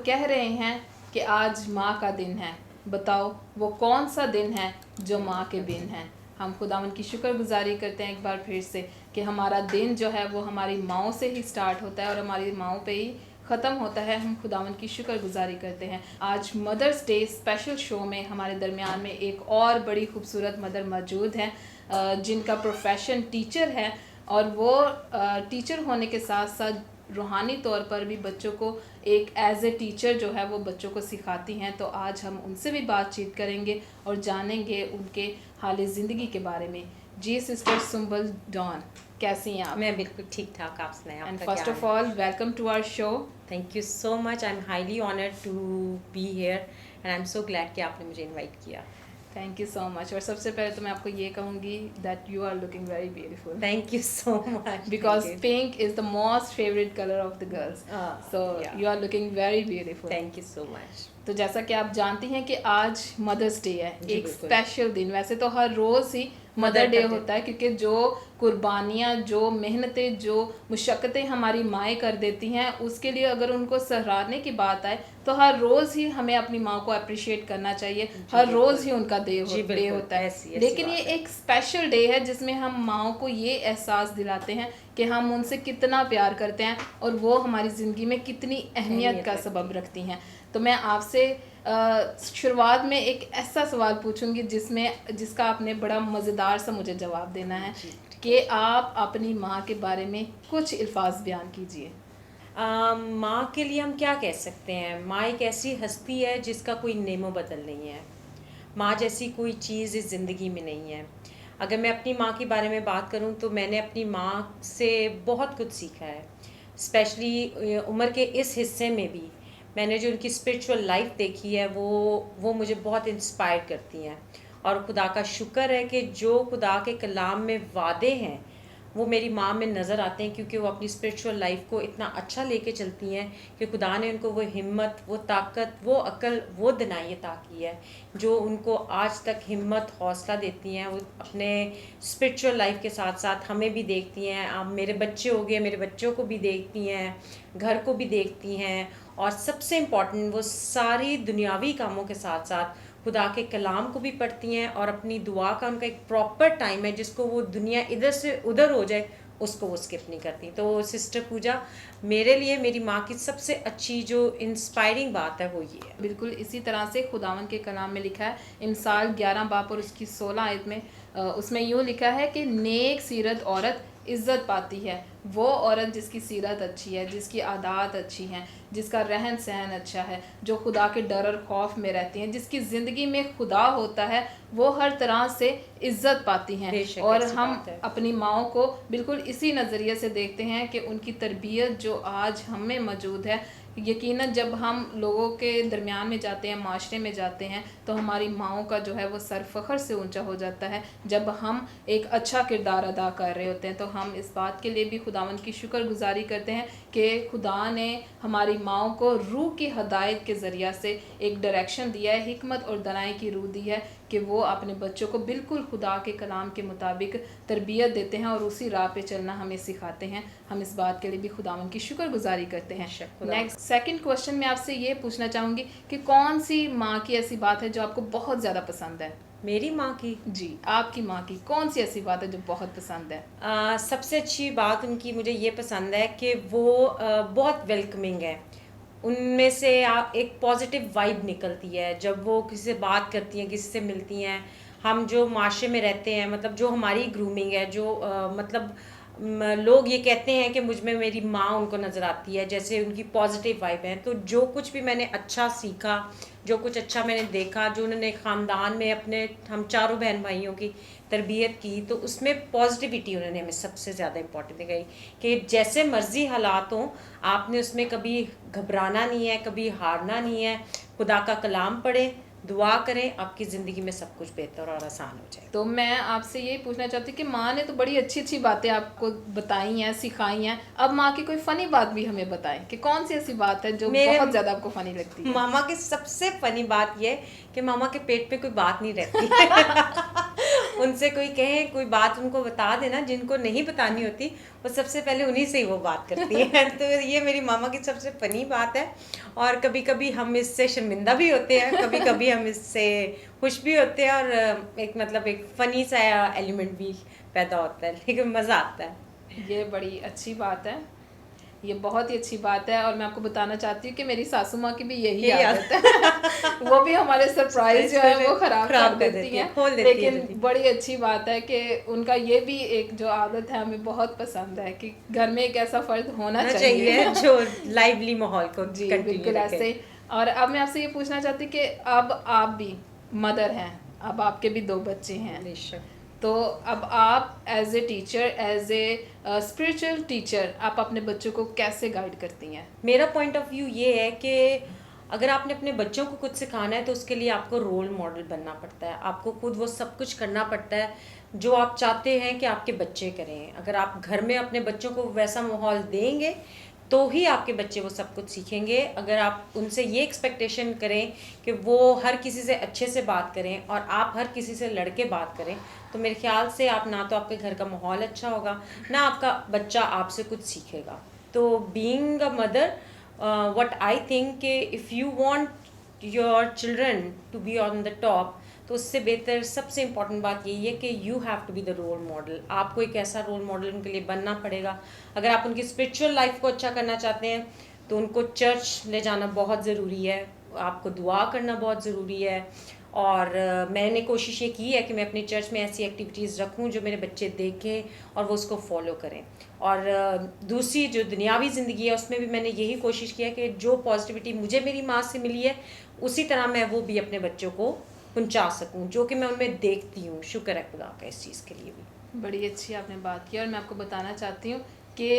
कह रहे हैं कि आज माँ का दिन है, बताओ वो कौन सा दिन है जो माँ के बिन है। हम खुदावंद की शुक्रगुजारी करते हैं एक बार फिर से कि हमारा दिन जो है वो हमारी माँओं से ही स्टार्ट होता है और हमारी माँओं पे ही ख़त्म होता है। हम खुदावंद की शुक्रगुजारी करते हैं। आज मदर्स डे स्पेशल शो में हमारे दरमियान में एक और बड़ी खूबसूरत मदर मौजूद हैं जिनका प्रोफेशन टीचर है और वो टीचर होने के साथ साथ रूहानी तौर पर भी बच्चों को एक एज ए टीचर जो है वो बच्चों को सिखाती हैं। तो आज हम उनसे भी बातचीत करेंगे और जानेंगे उनके हाल ज़िंदगी के बारे में। जी सिस्टर सुंबल डॉन, कैसी हैं आप? मैं बिल्कुल ठीक ठाक, आप सुनाएं। And first of all welcome to our show. Thank you so much, I am highly honoured to be here and I am so glad कि आपने मुझे इनवाइट किया। Thank you so much. और सबसे पहले तो मैं आपको ये कहूँगी that you are looking very beautiful. Thank you so much because pink is the most favourite colour of the girls, so you are looking very beautiful. Thank you so much. तो जैसा कि आप जानती हैं कि आज मदर्स डे है, एक स्पेशल दिन। वैसे तो हर रोज़ ही मदर डे होता है क्योंकि जो कुर्बानियाँ, जो मेहनतें, जो मुशक्क़तें हमारी माएँ कर देती हैं, उसके लिए अगर उनको सराहने की बात आए तो हर रोज़ ही हमें अपनी माँ को अप्रिशिएट करना चाहिए। हर रोज़ ही उनका डे होता है। लेकिन ये एक स्पेशल डे है जिसमें हम माँओं को ये एहसास दिलाते हैं कि हम उनसे कितना प्यार करते हैं और वो हमारी ज़िंदगी में कितनी अहमियत का सबब रखती हैं। तो मैं आपसे शुरुआत में एक ऐसा सवाल पूछूंगी जिसका आपने बड़ा मज़ेदार सा मुझे जवाब देना है कि आप अपनी माँ के बारे में कुछ अल्फाज बयान कीजिए। माँ के लिए हम क्या कह सकते हैं? माँ एक ऐसी हस्ती है जिसका कोई नेमो बदल नहीं है। माँ जैसी कोई चीज़ इस ज़िंदगी में नहीं है। अगर मैं अपनी माँ के बारे में बात करूँ तो मैंने अपनी माँ से बहुत कुछ सीखा है, स्पेशली उम्र के इस हिस्से में भी मैंने जो उनकी स्पिरिचुअल लाइफ देखी है वो मुझे बहुत इंस्पायर करती हैं। और खुदा का शुक्र है कि जो खुदा के कलाम में वादे हैं वो मेरी माँ में नज़र आते हैं, क्योंकि वो अपनी स्पिरिचुअल लाइफ को इतना अच्छा लेके चलती हैं कि खुदा ने उनको वो हिम्मत, वो ताकत, वो अक्ल, वो दिनायत की है जो उनको आज तक हिम्मत, हौसला देती हैं। वो अपने स्पिरिचुअल लाइफ के साथ साथ हमें भी देखती हैं। आप मेरे बच्चे हो गए, मेरे बच्चों को भी देखती हैं, घर को भी देखती हैं, और सबसे इम्पॉर्टेंट वो सारी दुनियावी कामों के साथ साथ खुदा के कलाम को भी पढ़ती हैं और अपनी दुआ का उनका एक प्रॉपर टाइम है जिसको वो दुनिया इधर से उधर हो जाए उसको वो स्किप नहीं करती। तो सिस्टर पूजा, मेरे लिए मेरी माँ की सबसे अच्छी जो इंस्पायरिंग बात है वो ये है। बिल्कुल इसी तरह से खुदावन के कलाम में लिखा है, इंसाल 11 बाब और उसकी 16 आयत में उसमें यूँ लिखा है कि नेक सीरत औरत इज़्ज़त पाती है। वो औरत जिसकी सीरत अच्छी है, जिसकी आदात अच्छी हैं, जिसका रहन सहन अच्छा है, जो खुदा के डर और खौफ में रहती हैं, जिसकी ज़िंदगी में खुदा होता है, वो हर तरह से इज़्ज़त पाती हैं। और हम अपनी माँओं को बिल्कुल इसी नज़रिए से देखते हैं कि उनकी तरबियत जो आज हम में मौजूद है, यकीनन जब हम लोगों के दरमियान में जाते हैं, माशरे में जाते हैं, तो हमारी माँओं का जो है वो सर फ़ख्र से ऊंचा हो जाता है। जब हम एक अच्छा किरदार अदा कर रहे होते हैं तो हम इस बात के लिए भी खुदावंद की शुक्रगुजारी करते हैं कि खुदा ने हमारी माँओं को रूह की हदायत के ज़रिया से एक डायरेक्शन दिया है, हिकमत और दनाई की रूह दी है कि वो अपने बच्चों को बिल्कुल खुदा के कलाम के मुताबिक तरबियत देते हैं और उसी राह पे चलना हमें सिखाते हैं। हम इस बात के लिए भी खुदावंद की शुक्रगुजारी करते हैं। नेक्स्ट सेकंड क्वेश्चन मैं आपसे ये पूछना चाहूँगी कि कौन सी माँ की ऐसी बात है जो आपको बहुत ज़्यादा पसंद है? मेरी माँ की? जी, आपकी माँ की कौन सी ऐसी बात है जो बहुत पसंद है? सबसे अच्छी बात उनकी मुझे ये पसंद है कि वो बहुत वेलकमिंग है। उनमें से एक पॉजिटिव वाइब निकलती है जब वो किसी से बात करती हैं, किसी से मिलती हैं। हम जो माशरे में रहते हैं, मतलब जो हमारी ग्रूमिंग है, जो मतलब लोग ये कहते हैं कि मुझ में मेरी माँ उनको नज़र आती है, जैसे उनकी पॉजिटिव वाइब है। तो जो कुछ भी मैंने अच्छा सीखा, जो कुछ अच्छा मैंने देखा, जो उन्होंने ख़ानदान में अपने हम चारों बहन भाइयों की तरबियत की, तो उसमें पॉजिटिविटी उन्होंने हमें सबसे ज़्यादा इम्पोर्टेंट दिखाई कि जैसे मर्ज़ी हालात हों, आपने उसमें कभी घबराना नहीं है, कभी हारना नहीं है। खुदा का कलाम पढ़ें, दुआ करें, आपकी ज़िंदगी में सब कुछ बेहतर और आसान हो जाए। तो मैं आपसे यही पूछना चाहती हूँ कि माँ ने तो बड़ी अच्छी अच्छी बातें आपको बताई हैं, सिखाई हैं, अब माँ की कोई फ़नी बात भी हमें बताएं कि कौन सी ऐसी बात है जो बहुत ज़्यादा आपको फ़नी लगती है? मामा की सबसे फ़नी बात ये कि मामा के पेट पे कोई बात नहीं रहती उनसे कोई कहे, कोई बात उनको बता देना जिनको नहीं बतानी होती, वो सबसे पहले उन्हीं से ही वो बात करती है। तो ये मेरी मामा की सबसे फनी बात है। और कभी कभी हम इससे शर्मिंदा भी होते हैं, कभी कभी हम इससे खुश भी होते हैं, और एक मतलब एक फनी सा एलिमेंट भी पैदा होता है, लेकिन मज़ा आता है। ये बड़ी अच्छी बात है, ये बहुत ही अच्छी बात है। और मैं आपको बताना चाहती हूँ कि मेरी सासू माँ की भी यही यही आदत है। वो भी हमारे सरप्राइज जो है वो खराब कर देती हैं, खोल देती है लेकिन जल्दी। बड़ी अच्छी बात है कि उनका ये भी एक जो आदत है हमें बहुत पसंद है कि घर में एक ऐसा फर्द होना ना चाहिए चाहिए जो लाइवली माहौल को जी कंटिन्यू बिल्कुल रखे। ऐसे ही। और अब मैं आपसे ये पूछना चाहती हूँ कि अब आप भी मदर हैं, अब आपके भी 2 बच्चे हैं, बेशक। तो अब आप as a teacher, as a spiritual teacher, आप अपने बच्चों को कैसे गाइड करती हैं? मेरा पॉइंट ऑफ व्यू ये है कि अगर आपने अपने बच्चों को कुछ सिखाना है तो उसके लिए आपको रोल मॉडल बनना पड़ता है, आपको खुद वो सब कुछ करना पड़ता है जो आप चाहते हैं कि आपके बच्चे करें। अगर आप घर में अपने बच्चों को वैसा माहौल देंगे तो ही आपके बच्चे वो सब कुछ सीखेंगे। अगर आप उनसे ये एक्सपेक्टेशन करें कि वो हर किसी से अच्छे से बात करें और आप हर किसी से लड़के बात करें, तो मेरे ख्याल से आप ना तो आपके घर का माहौल अच्छा होगा, ना आपका बच्चा आपसे कुछ सीखेगा। तो being a mother, what I think कि if you want your children to be on the top, तो उससे बेहतर सबसे इम्पॉर्टेंट बात यही है कि you have to be the role model. आपको एक ऐसा रोल मॉडल उनके लिए बनना पड़ेगा। अगर आप उनकी स्पिरिचुअल लाइफ को अच्छा करना चाहते हैं तो उनको चर्च ले जाना बहुत ज़रूरी है, आपको दुआ करना बहुत ज़रूरी है। और मैंने कोशिश ये की है कि मैं अपनी चर्च में ऐसी एक्टिविटीज़ रखूं जो मेरे बच्चे देखें और वो उसको फॉलो करें। और दूसरी जो दुनियावी ज़िंदगी है उसमें भी मैंने यही कोशिश किया कि जो पॉजिटिविटी मुझे मेरी माँ से मिली है उसी तरह मैं वो भी अपने बच्चों को पहुंचा सकूं, जो कि मैं उनमें देखती हूँ। शुक्र है खुदा का इस चीज़ के लिए भी। बड़ी अच्छी आपने बात की। और मैं आपको बताना चाहती हूँ कि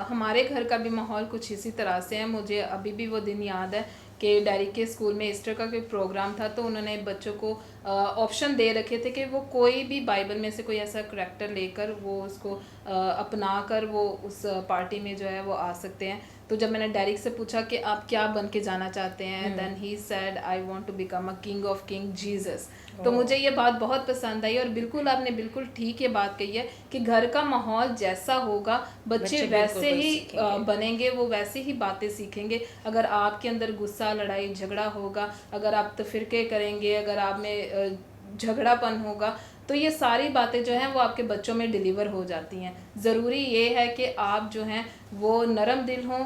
हमारे घर का भी माहौल कुछ इसी तरह से है। मुझे अभी भी वो दिन याद है कि डैडी के स्कूल में ईस्टर का कोई प्रोग्राम था, तो उन्होंने बच्चों को ऑप्शन दे रखे थे कि वो कोई भी बाइबल में से कोई ऐसा करैक्टर लेकर वो उसको अपना कर वो उस पार्टी में जो है वो आ सकते हैं। तो जब मैंने डैडी से पूछा कि आप क्या बन के जाना चाहते हैं, then he said I want to become a king of king Jesus. तो मुझे ये बात बहुत पसंद आई। और बिल्कुल आपने बिल्कुल ठीक ये बात कही है कि घर का माहौल जैसा होगा बच्चे वैसे ही बनेंगे, वो वैसे ही बातें सीखेंगे। अगर आपके अंदर गुस्सा, लड़ाई झगड़ा होगा, अगर आप तफिरके करेंगे, अगर आप में झगड़ापन होगा, तो ये सारी बातें जो हैं वो आपके बच्चों में डिलीवर हो जाती हैं। ज़रूरी ये है कि आप जो हैं वो नरम दिल हों,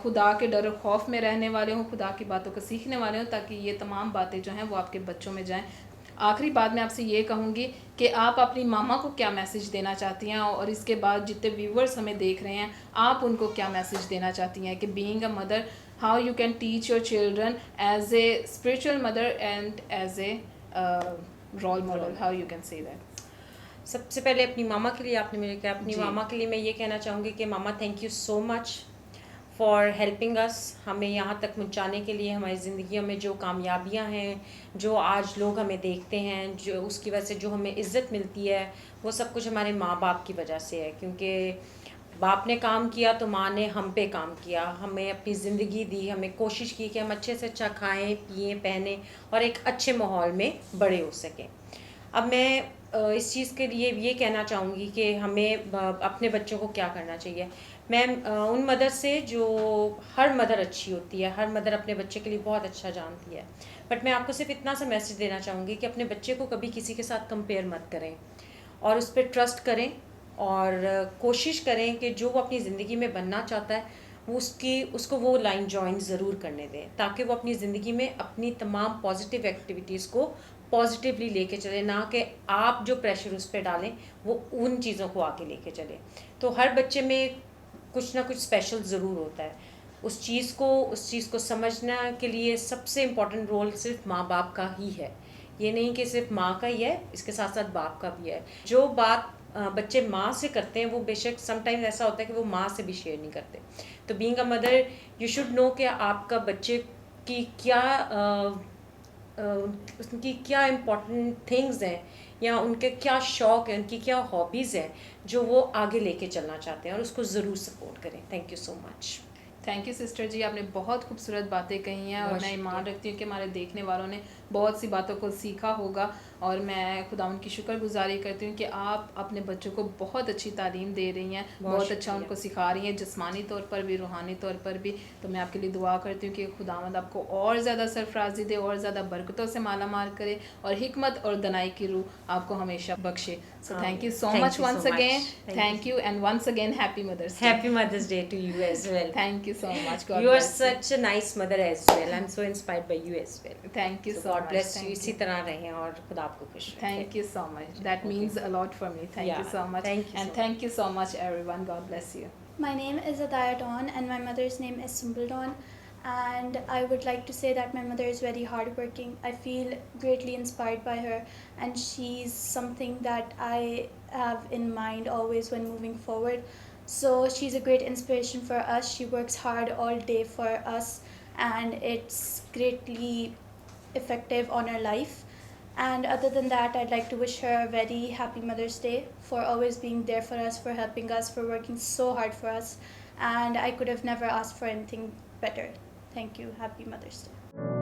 खुदा के डर खौफ में रहने वाले हों, खुदा की बातों को सीखने वाले हों, ताकि ये तमाम बातें जो हैं वो आपके बच्चों में जाएं। आखिरी बात मैं आपसे ये कहूँगी कि आप अपनी मामा को क्या मैसेज देना चाहती हैं, और इसके बाद जितने व्यूवर्स हमें देख रहे हैं आप उनको क्या मैसेज देना चाहती हैं कि being a mother, how you can teach your children as a spiritual mother and as a role model, how you can say that? सबसे पहले अपनी मामा के लिए आपने मेरे कहा, अपनी जी। मामा के लिए मैं ये कहना चाहूँगी कि मामा thank you so much for helping us. हमें यहाँ तक पहुँचाने के लिए, हमारी ज़िंदगियों में जो कामयाबियाँ हैं, जो आज लोग हमें देखते हैं, जो उसकी वजह से जो हमें इज़्ज़त मिलती है, वो सब कुछ हमारे माँ बाप की वजह से है। क्योंकि बाप ने काम किया तो माँ ने हम पे काम किया, हमें अपनी ज़िंदगी दी, हमें कोशिश की कि हम अच्छे से अच्छा खाएं पिएं पहने और एक अच्छे माहौल में बड़े हो सकें। अब मैं इस चीज़ के लिए ये कहना चाहूँगी कि हमें अपने बच्चों को क्या करना चाहिए। मैं उन मदर से, जो हर मदर अच्छी होती है, हर मदर अपने बच्चे के लिए बहुत अच्छा जानती है, बट मैं आपको सिर्फ इतना सा मैसेज देना चाहूँगी कि अपने बच्चे को कभी किसी के साथ कंपेयर मत करें और उस पर ट्रस्ट करें और कोशिश करें कि जो वो अपनी ज़िंदगी में बनना चाहता है वो उसको वो लाइन जॉइन ज़रूर करने दें, ताकि वो अपनी ज़िंदगी में अपनी तमाम पॉजिटिव एक्टिविटीज़ को पॉजिटिवली लेके चले, ना कि आप जो प्रेशर उस पर डालें वो उन चीज़ों को आगे लेके चले। तो हर बच्चे में कुछ ना कुछ स्पेशल ज़रूर होता है। उस चीज़ को समझने के लिए सबसे इम्पोर्टेंट रोल सिर्फ माँ बाप का ही है। ये नहीं कि सिर्फ माँ का ही है, इसके साथ साथ बाप का भी है। जो बात बच्चे माँ से करते हैं वो बेशक समटाइम्स ऐसा होता है कि वो माँ से भी शेयर नहीं करते। तो being a mother you should know कि आपका बच्चे की क्या उनकी क्या इम्पोर्टेंट थिंग्स हैं, या उनके क्या शौक़ हैं, उनकी क्या हॉबीज़ हैं जो वो आगे लेके चलना चाहते हैं, और उसको ज़रूर सपोर्ट करें। Thank you so much. Thank you sister ji, आपने बहुत खूबसूरत बातें कही हैं और मैं ईमान रखती हूँ कि हमारे देखने वालों ने बहुत सी बातों को सीखा होगा। और मैं खुदावंद की शुक्रगुजारी करती हूँ कि आप अपने बच्चों को बहुत अच्छी तालीम दे रही हैं, बहुत अच्छा शुक्रिया। उनको सिखा रही हैं, जिस्मानी तौर पर भी, रूहानी तौर पर भी। तो मैं आपके लिए दुआ करती हूँ कि खुदावंद आपको और ज़्यादा सरफराजी दे, और ज़्यादा बरकतों से माला माल करे, और हिकमत और दनाई की रूह आपको हमेशा बख्शे। So thank you so Thank much you so once much. Again, Thank thank you, and once again happy Mother's Day. Happy Mother's Day to you as well. Thank you so much. God You are bless you. such a nice mother as well. I'm so inspired by you as well. Thank you So so God much. bless you. Thank इसी you. तरह रहें और खुदा आपको खुश रखे. Thank you so much. That Okay. means a lot for me. Thank you Yeah, so much. thank you And so thank you so much, everyone. God bless you. My name is Adaya Dawn and my mother's name is Sumbul Dawn. And I would like to say that my mother is very hardworking. I feel greatly inspired by her, and she's something that I have in mind always when moving forward. So she's a great inspiration for us. She works hard all day for us, and it's greatly effective on her life. And other than that, I'd like to wish her a very happy Mother's Day for always being there for us, for helping us, for working so hard for us. And I could have never asked for anything better. Thank you. Happy Mother's Day.